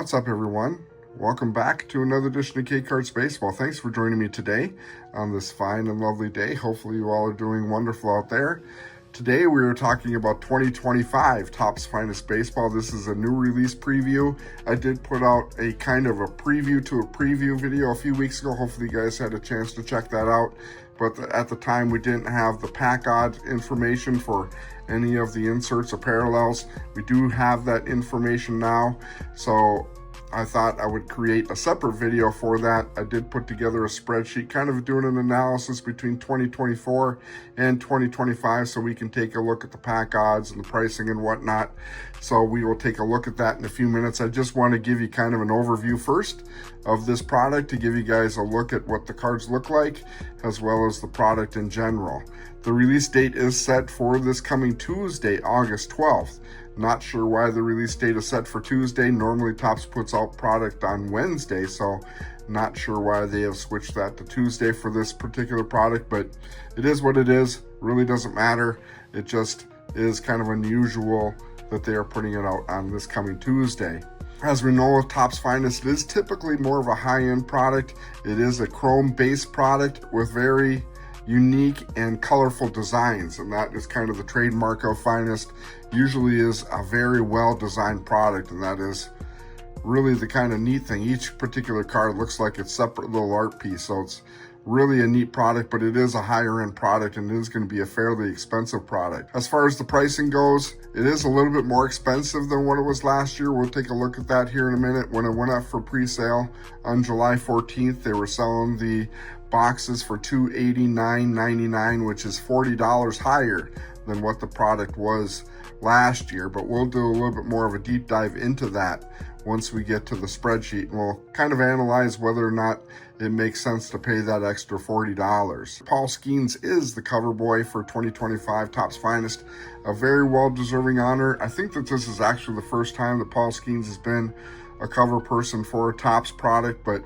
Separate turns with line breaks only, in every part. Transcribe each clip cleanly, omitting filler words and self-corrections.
What's up, everyone? Welcome back to another edition of K-Cards Baseball. Thanks for joining me today on this fine and lovely day. Hopefully you all are doing wonderful out there. Today we are talking about 2025 Topps Finest Baseball. This is a new release preview. I did put out a kind of a preview to a preview video a few weeks ago. Hopefully you guys had a chance to check that out. But at the time we didn't have the pack odd information for any of the inserts or parallels. We do have that information now. So I thought I would create a separate video for that. I did put together a spreadsheet kind of doing an analysis between 2024 and 2025 so we can take a look at the pack odds and the pricing and whatnot. So we will take a look at that in a few minutes. I just want to give you kind of an overview first of this product to give you guys a look at what the cards look like as well as the product in general. The release date is set for this coming Tuesday, August 12th. Not sure why the release date is set for Tuesday. Normally Topps puts out product on Wednesday, so not sure why they have switched that to Tuesday for this particular product, but it is what it is. Really doesn't matter. It just is kind of unusual that they are putting it out on this coming Tuesday. As we know, Topps Finest is typically more of a high-end product. It is a chrome-based product with very unique and colorful designs, and that is kind of the trademark of Finest. Usually is a very well designed product, and that is really the kind of neat thing. Each particular card looks like it's separate little art piece, so it's really a neat product, but it is a higher end product and it is going to be a fairly expensive product. As far as the pricing goes, it is a little bit more expensive than what it was last year. We'll take a look at that here in a minute. When it went up for pre-sale on July 14th, they were selling the boxes for $289.99, which is $40 higher than what the product was last year, but we'll do a little bit more of a deep dive into that once we get to the spreadsheet, and we'll kind of analyze whether or not it makes sense to pay that extra $40. Paul Skeens is the cover boy for 2025 Topps Finest, a very well-deserving honor. I think that this is actually the first time that Paul Skeens has been a cover person for a Topps product, but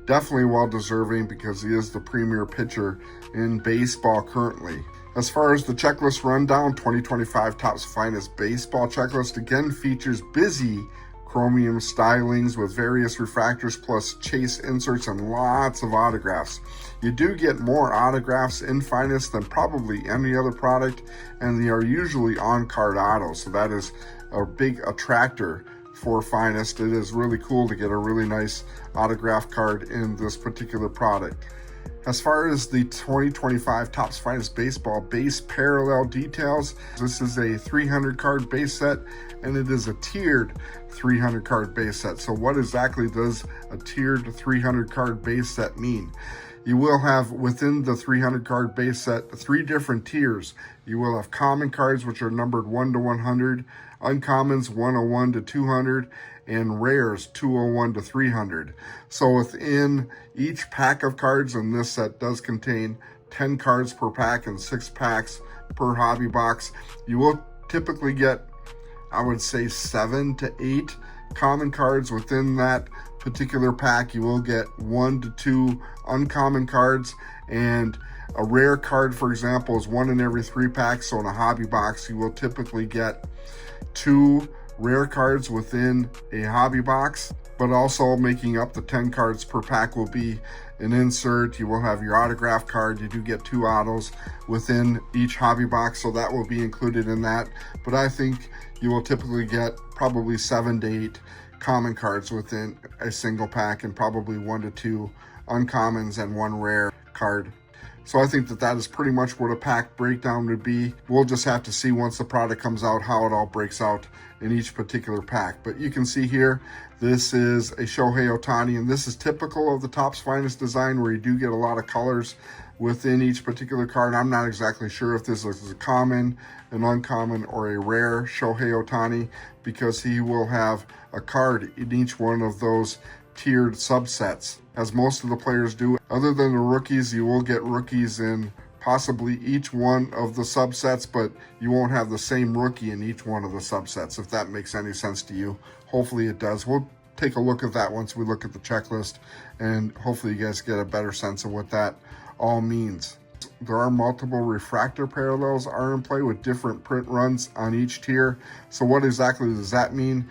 definitely well-deserving because he is the premier pitcher in baseball currently. As far as the checklist rundown, 2025 Topps Finest Baseball Checklist again features busy chromium stylings with various refractors plus chase inserts and lots of autographs. You do get more autographs in Finest than probably any other product, and they are usually on-card autos, so that is a big attractor for Finest. It is really cool to get a really nice autograph card in this particular product. As far as the 2025 Topps Finest Baseball base parallel details, this is a 300 card base set and it is a tiered 300 card base set. So what exactly does a tiered 300 card base set mean? You will have within the 300 card base set 3 different tiers. You will have common cards, which are numbered 1 to 100, uncommons 101 to 200, and rares 201 to 300. So within each pack of cards, and this set does contain 10 cards per pack and 6 packs per hobby box, you will typically get, I would say, 7 to 8 common cards within that particular pack. You will get 1 to 2 uncommon cards, and a rare card, for example, is 1 in every 3 packs. So in a hobby box, you will typically get 2 rare cards within a hobby box, but also making up the 10 cards per pack will be an insert. You will have your autograph card. You do get 2 autos within each hobby box, so that will be included in that. But I think you will typically get probably 7 to 8 common cards within a single pack, and probably 1 to 2 uncommons and 1 rare card. So I think that that is pretty much what a pack breakdown would be. We'll just have to see once the product comes out how it all breaks out in each particular pack. But you can see here, this is a Shohei Ohtani, and this is typical of the Topps Finest design, where you do get a lot of colors within each particular card. I'm not exactly sure if this is a common, an uncommon, or a rare Shohei Ohtani, because he will have a card in each one of those tiered subsets, as most of the players do. Other than the rookies, you will get rookies in possibly each one of the subsets, but you won't have the same rookie in each one of the subsets, if that makes any sense to you. Hopefully it does. We'll take a look at that once we look at the checklist, and hopefully you guys get a better sense of what that all means. There are multiple refractor parallels are in play with different print runs on each tier. So what exactly does that mean?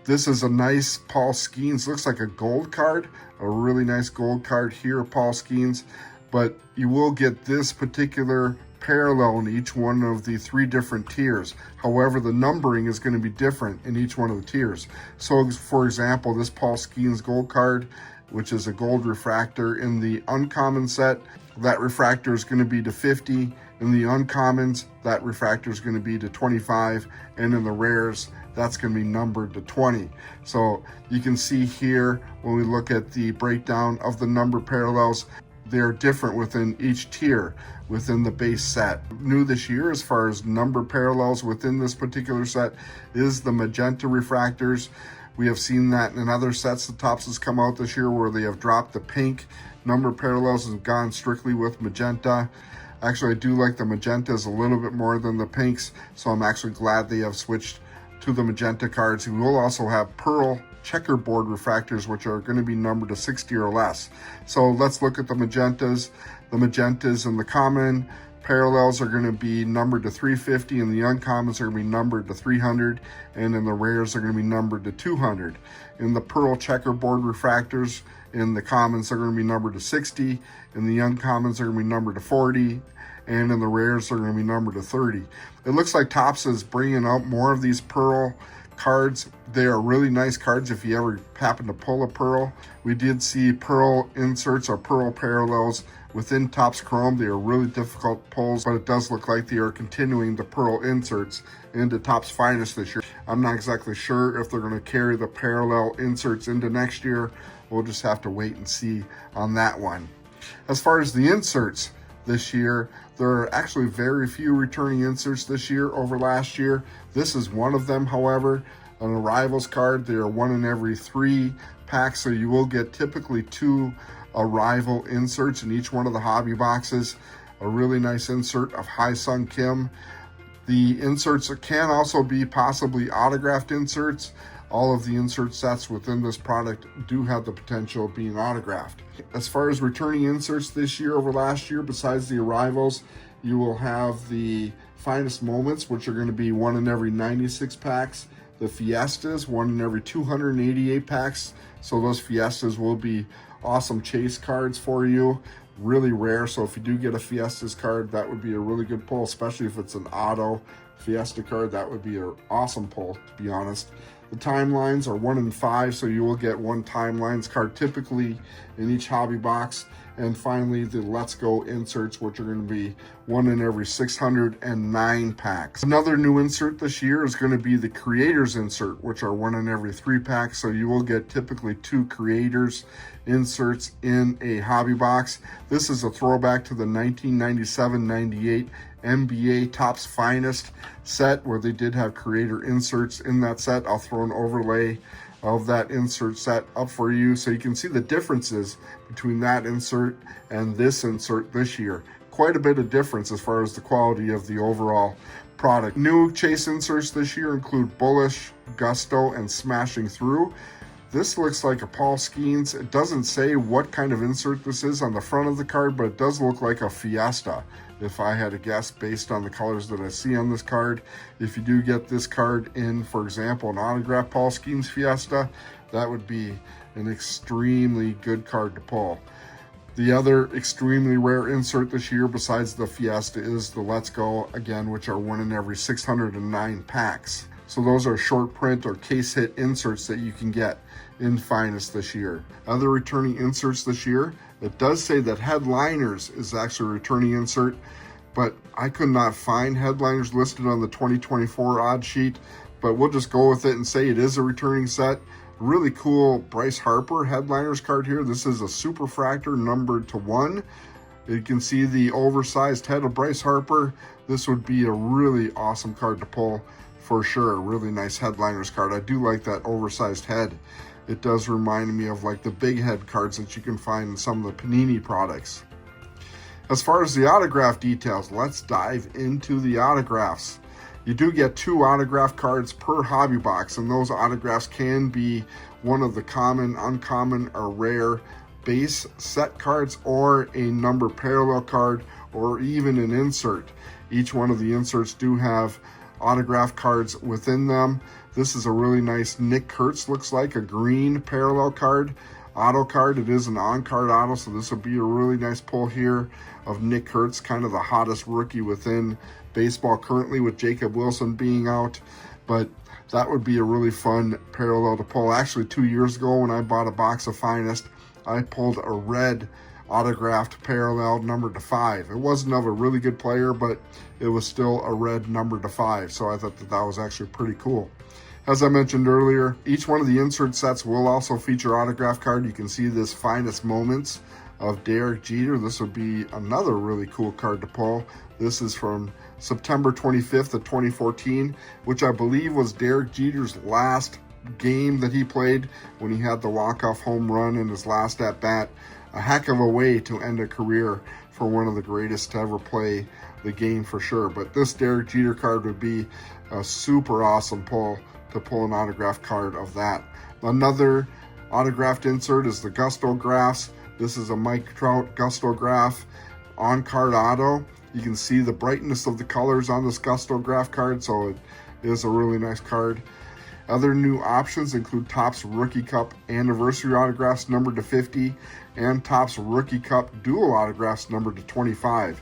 This is a nice Paul Skeens, looks like a gold card, a really nice gold card here, Paul Skeens, but you will get this particular parallel in each one of the 3 different tiers. However, the numbering is going to be different in each one of the tiers. So for example, this Paul Skeens gold card, which is a gold refractor in the uncommon set, that refractor is going to be to 50. In the uncommons, that refractor is going to be to 25, and in the rares, that's going to be numbered to 20. So you can see here when we look at the breakdown of the number parallels, they're different within each tier within the base set. New this year as far as number parallels within this particular set is the magenta refractors. We have seen that in other sets that Topps has come out this year where they have dropped the pink number parallels and gone strictly with magenta. Actually, I do like the magentas a little bit more than the pinks, so I'm actually glad they have switched to the magenta cards. We will also have pearl checkerboard refractors, which are going to be numbered to 60 or less. So let's look at the magentas. The magentas in the common parallels are going to be numbered to 350, and the uncommons are going to be numbered to 300, and in the rares are going to be numbered to 200. In the pearl checkerboard refractors, in the commons are going to be numbered to 60, in the uncommons are going to be numbered to 40, and in the rares are going to be numbered to 30. It looks like Topps is bringing out more of these pearl cards. They are really nice cards if you ever happen to pull a pearl. We did see pearl inserts or pearl parallels within Topps Chrome. They are really difficult pulls, but it does look like they are continuing the pearl inserts into Topps Finest this year. I'm not exactly sure if they're going to carry the parallel inserts into next year. We'll just have to wait and see on that one. As far as the inserts this year, there are actually very few returning inserts this year over last year. This is one of them, however. An Arrivals card, they are 1 in every 3 packs, so you will get typically 2 Arrival inserts in each one of the hobby boxes. A really nice insert of Hai Sung Kim. The inserts can also be possibly autographed inserts. All of the insert sets within this product do have the potential of being autographed. As far as returning inserts this year over last year, besides the Arrivals, you will have the Finest Moments, which are going to be 1 in every 96 packs. The Fiestas, 1 in every 288 packs. So those Fiestas will be awesome chase cards for you. Really rare, so if you do get a Fiestas card, that would be a really good pull, especially if it's an auto Fiesta card. That would be an awesome pull, to be honest. The timelines are 1 in 5, so you will get 1 timelines card typically in each hobby box. And finally, the Let's Go inserts, which are going to be 1 in every 609 packs. Another new insert this year is going to be the Creators insert, which are 1 in every 3 packs. So you will get typically 2 Creators inserts in a hobby box. This is a throwback to the 1997-98 NBA Topps Finest set, where they did have creator inserts in that set. I'll throw an overlay of that insert set up for you so you can see the differences between that insert and this insert this year. Quite a bit of difference as far as the quality of the overall product. New chase inserts this year include Bullish, Gusto, and Smashing Through. This looks like a Paul Skeens. It doesn't say what kind of insert this is on the front of the card, but it does look like a Fiesta, if I had to guess based on the colors that I see on this card. If you do get this card in, for example, an autographed Paul Skeens Fiesta, that would be an extremely good card to pull. The other extremely rare insert this year besides the Fiesta is the Let's Go, again, which are 1 in every 609 packs. So those are short print or case hit inserts that you can get in Finest this year. Other returning inserts this year, it does say that Headliners is actually a returning insert, but I could not find Headliners listed on the 2024 odd sheet, but we'll just go with it and say it is a returning set. Really cool Bryce Harper Headliners card here. This is a Superfractor numbered to 1. You can see the oversized head of Bryce Harper. This would be a really awesome card to pull for sure. Really nice Headliners card. I do like that oversized head. It does remind me of like the big head cards that you can find in some of the Panini products. As far as the autograph details, let's dive into the autographs. You do get 2 autograph cards per hobby box, and those autographs can be one of the common, uncommon, or rare base set cards, or a number parallel card, or even an insert. Each one of the inserts do have autograph cards within them. This is a really nice Nick Kurtz, looks like a green parallel card, auto card. It is an on-card auto, so this will be a really nice pull here of Nick Kurtz, kind of the hottest rookie within baseball currently with Jacob Wilson being out. But that would be a really fun parallel to pull. Actually, 2 years ago when I bought a box of Finest, I pulled a red autographed parallel numbered to 5. It wasn't of a really good player, but it was still a red numbered to 5. So I thought that was actually pretty cool. As I mentioned earlier, each one of the insert sets will also feature autograph card. You can see this Finest Moments of Derek Jeter. This would be another really cool card to pull. This is from September 25th of 2014, which I believe was Derek Jeter's last game that he played when he had the walk-off home run in his last at-bat. A heck of a way to end a career for one of the greatest to ever play the game for sure. But this Derek Jeter card would be a super awesome pull to pull an autograph card of that. Another autographed insert is the Gusto-Graphs. This is a Mike Trout Gusto-Graph on-card auto. You can see the brightness of the colors on this Gusto-Graph card, so it is a really nice card. Other new options include Topps Rookie Cup Anniversary Autographs numbered to 50 and Topps Rookie Cup Dual Autographs numbered to 25.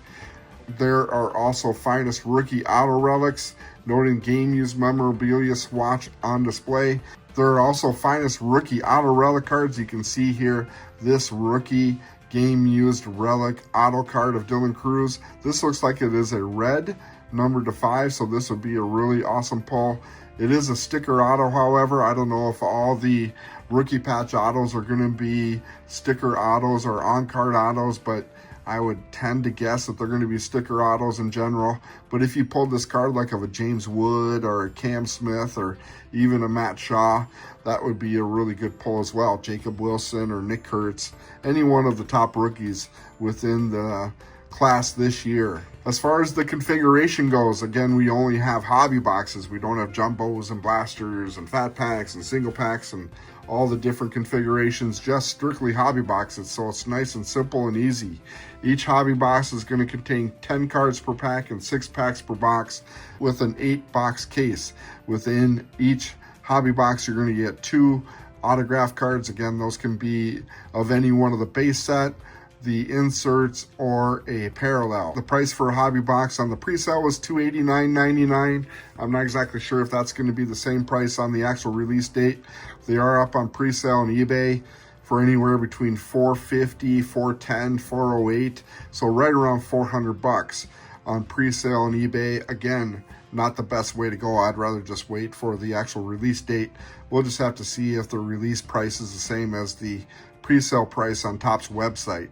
There are also Finest Rookie Auto Relics, noting game-used memorabilia swatch on display. There are also Finest Rookie Auto Relic cards. You can see here this rookie game-used relic auto card of Dylan Cruz. This looks like it is a red numbered to 5, so this would be a really awesome pull. It is a sticker auto, however. I don't know if all the rookie patch autos are going to be sticker autos or on-card autos, but I would tend to guess that they're going to be sticker autos in general. But if you pulled this card like of a James Wood or a Cam Smith or even a Matt Shaw, that would be a really good pull as well. Jacob Wilson or Nick Kurtz, any one of the top rookies within the class this year. As far as the configuration goes, again, we only have hobby boxes. We don't have jumbos and blasters and fat packs and single packs and all the different configurations, just strictly hobby boxes. So it's nice and simple and easy. Each hobby box is going to contain 10 cards per pack and 6 packs per box with an 8-box case. Within each hobby box, you're going to get 2 autograph cards. Again, those can be of any one of the base set, the inserts, or a parallel. The price for a hobby box on the pre-sale was $289.99. I'm not exactly sure if that's going to be the same price on the actual release date. They are up on pre-sale on eBay for anywhere between $450, $410, $408, so right around $400 on pre-sale on eBay. Again, not the best way to go. I'd rather just wait for the actual release date. We'll just have to see if the release price is the same as the pre-sale price on Topps website.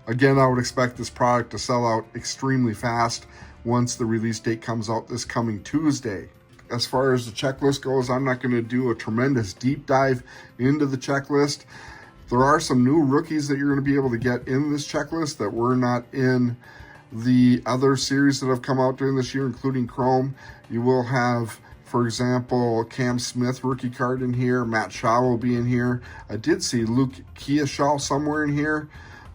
Again, I would expect this product to sell out extremely fast once the release date comes out this coming Tuesday. As far as the checklist goes, I'm not going to do a tremendous deep dive into the checklist. There are some new rookies that you're going to be able to get in this checklist that were not in the other series that have come out during this year, including Chrome. You will have, for example, Cam Smith rookie card in here. Matt Shaw will be in here. I did see Luke Keashaw somewhere in here,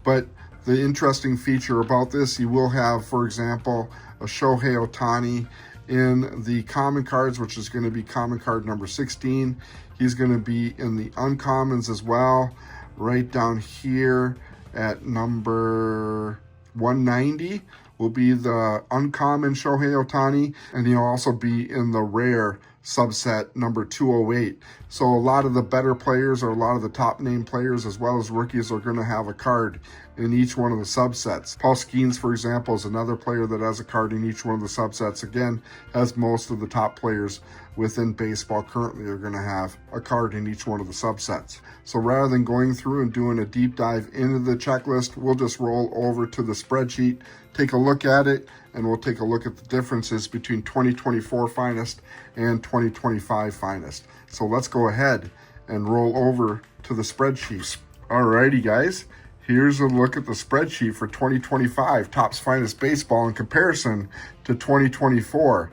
but the interesting feature about this, you will have, for example, a Shohei Ohtani in the common cards, which is going to be common card number 16. He's going to be in the uncommons as well, right down here at number 190 will be the uncommon Shohei Ohtani, and he'll also be in the rare subset number 208. So a lot of the better players, or a lot of the top name players as well as rookies, are going to have a card in each one of the subsets. Paul Skeens, for example, is another player that has a card in each one of the subsets. Again, as most of the top players within baseball currently are going to have a card in each one of the subsets. So rather than going through and doing a deep dive into the checklist, we'll just roll over to the spreadsheet, take a look at it, and we'll take a look at the differences between 2024 Finest and 2025 Finest. So let's go ahead and roll over to the spreadsheet. Alrighty guys, here's a look at the spreadsheet for 2025 Topps Finest Baseball in comparison to 2024.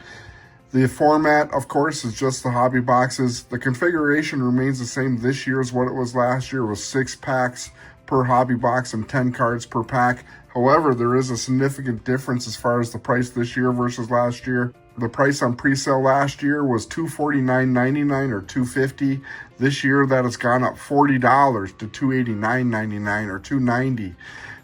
The format, of course, is just the hobby boxes. The configuration remains the same this year as what it was last year, with 6 packs per hobby box and 10 cards per pack. However, there is a significant difference as far as the price this year versus last year. The price on pre-sale last year was $249.99 or $250. This year that has gone up $40 to $289.99 or $290.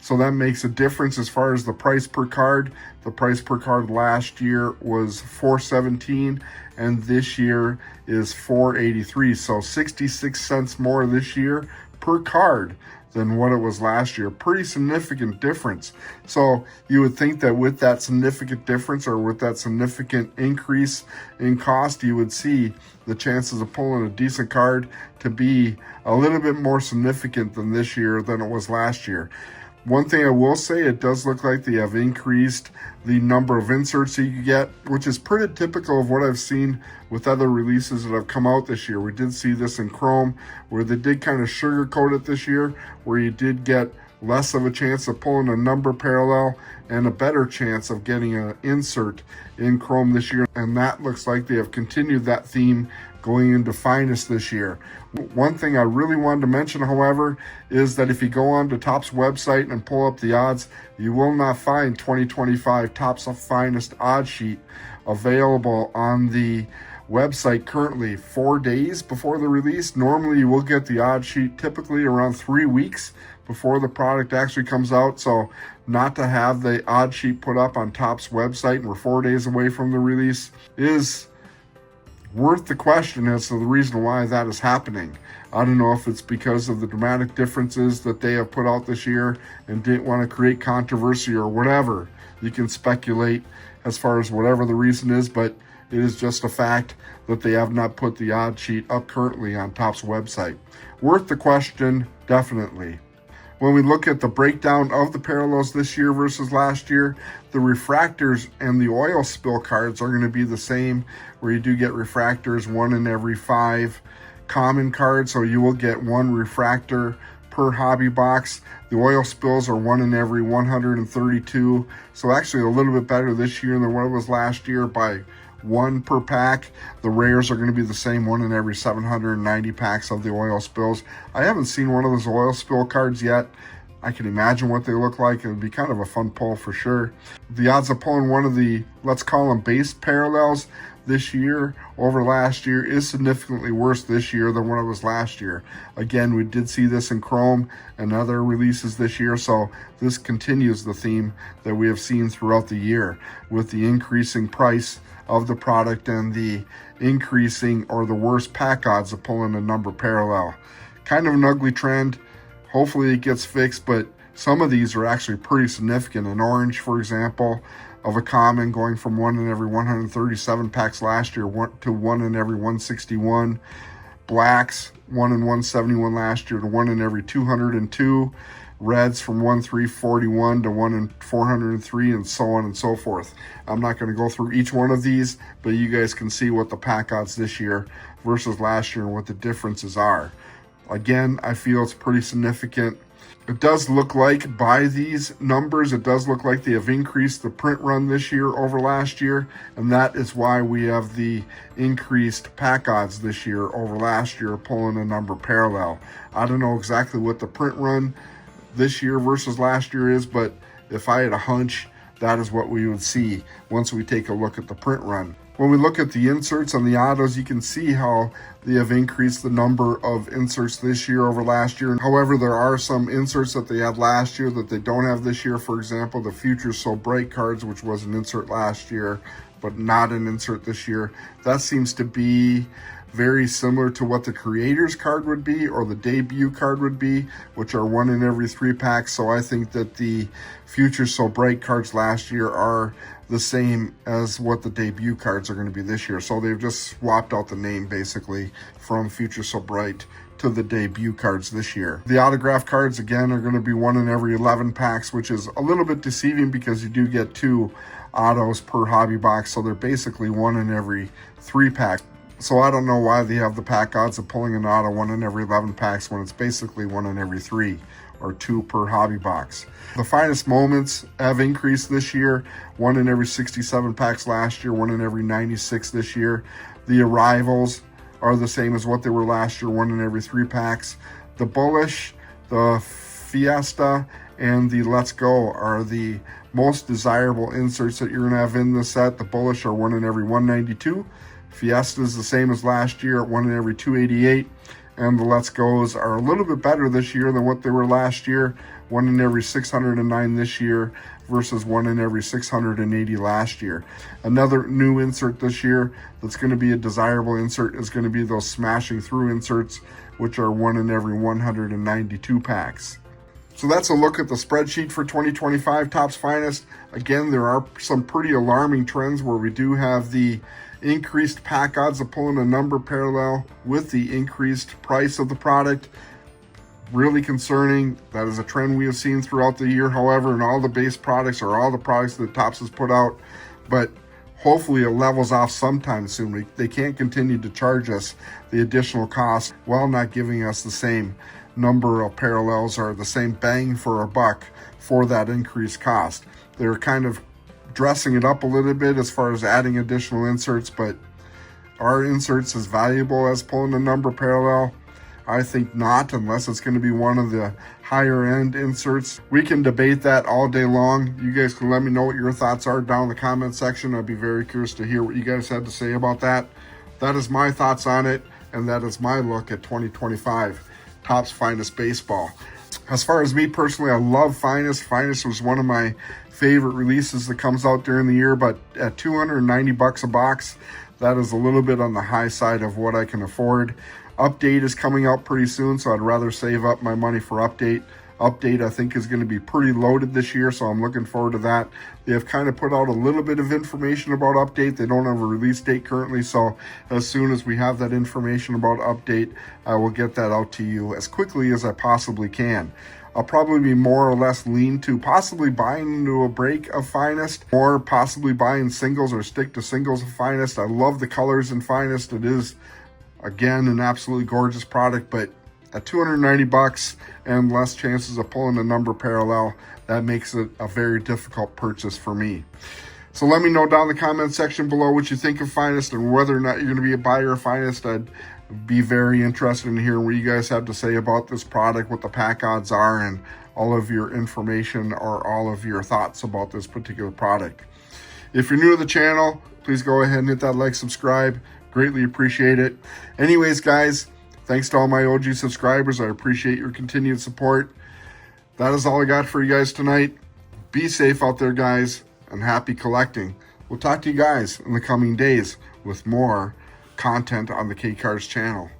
So that makes a difference as far as the price per card. The price per card last year was $417 and this year is $483. So 66 cents more this year per card than what it was last year. Pretty significant difference. So you would think that with that significant difference or with that significant increase in cost, you would see the chances of pulling a decent card to be a little bit more significant than this year than it was last year. One thing I will say, it does look like they have increased the number of inserts that you get, which is pretty typical of what I've seen with other releases that have come out this year. We did see this in Chrome, where they did kind of sugarcoat it this year, where you did get less of a chance of pulling a number parallel and a better chance of getting an insert in Chrome this year. And that looks like they have continued that theme going into Finest this year. One thing I really wanted to mention, however, is that if you go on to Topps website and pull up the odds, you will not find 2025 Topps Finest odd sheet available on the website currently 4 days before the release. Normally you will get the odd sheet typically around 3 weeks before the product actually comes out. So not to have the odd sheet put up on Topps website and we're 4 days away from the release is worth the question as to the reason why that is happening. I don't know if it's because of the dramatic differences that they have put out this year and didn't want to create controversy or whatever. You can speculate as far as whatever the reason is, but it is just a fact that they have not put the odd sheet up currently on Topps website. Worth the question, definitely. When we look at the breakdown of the parallels this year versus last year, the refractors and the oil spill cards are going to be the same, where you do get refractors 1 in every 5 common cards, so you will get 1 refractor per hobby box. The oil spills are 1 in every 132, so actually a little bit better this year than what it was last year by 1 per pack. The rares are going to be the same, 1 in every 790 packs of the oil spills. I haven't seen one of those oil spill cards yet. I can imagine what they look like. It would be kind of a fun pull for sure. The odds of pulling one of the, let's call them base parallels this year over last year is significantly worse this year than what it was last year. Again, we did see this in Chrome and other releases this year, so this continues the theme that we have seen throughout the year with the increasing price of the product and the increasing or the worst pack odds of pulling a number parallel. Kind of an ugly trend. Hopefully it gets fixed, but some of these are actually pretty significant. An orange, for example, of a common going from 1 in every 137 packs last year to 1 in every 161. Blacks, 1 in 171 last year to 1 in every 202. Reds from 1/341 to 1 in 403, and so on and so forth. I'm not going to go through each one of these, but you guys can see what the pack odds this year versus last year and what the differences are. Again, I feel it's pretty significant. It does look like by these numbers, it does look like they have increased the print run this year over last year, and that is why we have the increased pack odds this year over last year pulling a number parallel. I don't know exactly what the print run this year versus last year is, but if I had a hunch, that is what we would see once we take a look at the print run. When we look at the inserts on the autos, you can see how they have increased the number of inserts this year over last year. However, there are some inserts that they had last year that they don't have this year. For example, the Future So Bright cards, which was an insert last year, but not an insert this year. That seems to be very similar to what the creators card would be or the debut card would be, which are 1 in every 3 packs. So I think that the Future So Bright cards last year are the same as what the debut cards are going to be this year. So they've just swapped out the name basically from Future So Bright to the debut cards this year. The autograph cards again are going to be 1 in every 11 packs, which is a little bit deceiving because you do get 2 autos per hobby box. So they're basically 1 in every 3 packs. So I don't know why they have the pack odds of pulling an auto 1 in every 11 packs when it's basically 1 in every 3 or 2 per hobby box. The finest moments have increased this year, 1 in every 67 packs last year, 1 in every 96 this year. The arrivals are the same as what they were last year, 1 in every 3 packs. The bullish, the Fiesta, and the Let's Go are the most desirable inserts that you're going to have in this set. The Bullish are 1 in every 192. Fiesta is the same as last year at 1 in every 288. And the Let's Go's are a little bit better this year than what they were last year. 1 in every 609 this year versus 1 in every 680 last year. Another new insert this year that's going to be a desirable insert is going to be those smashing through inserts, which are 1 in every 192 packs. So that's a look at the spreadsheet for 2025 Topps Finest. Again, there are some pretty alarming trends where we do have the increased pack odds of pulling a number parallel with the increased price of the product. Really concerning. That is a trend we have seen throughout the year, however, in all the base products or all the products that Topps has put out. But hopefully it levels off sometime soon. They can't continue to charge us the additional cost while not giving us the same number of parallels or the same bang for a buck for that increased cost. They're kind of dressing it up a little bit as far as adding additional inserts, but are inserts as valuable as pulling a number parallel? I think not, unless it's going to be one of the higher end inserts. We can debate that all day long. You guys can let me know what your thoughts are down in the comment section. I'd be very curious to hear what you guys had to say about that. That is my thoughts on it, and that is my look at 2025 Topps Finest Baseball. As far as me personally, I love Finest. Finest was one of my favorite releases that comes out during the year, but at $290 a box, that is a little bit on the high side of what I can afford. Update is coming out pretty soon, so I'd rather save up my money for Update. Update, I think, is going to be pretty loaded this year, so I'm looking forward to that. They have kind of put out a little bit of information about Update. They don't have a release date currently, so as soon as we have that information about Update, I will get that out to you as quickly as I possibly can. I'll probably be more or less lean to possibly buying into a break of Finest, or possibly buying singles or stick to singles of Finest. I love the colors in Finest. It is, again, an absolutely gorgeous product, but at $290 and less chances of pulling a number parallel, that makes it a very difficult purchase for me. So let me know down in the comment section below what you think of Finest and whether or not you're going to be a buyer of Finest. I'd be very interested in hearing what you guys have to say about this product, what the pack odds are, and all of your information or all of your thoughts about this particular product. If you're new to the channel, please go ahead and hit that like, subscribe. Greatly appreciate it. Anyways, guys, thanks to all my OG subscribers. I appreciate your continued support. That is all I got for you guys tonight. Be safe out there, guys, and happy collecting. We'll talk to you guys in the coming days with more content on the K Cards channel.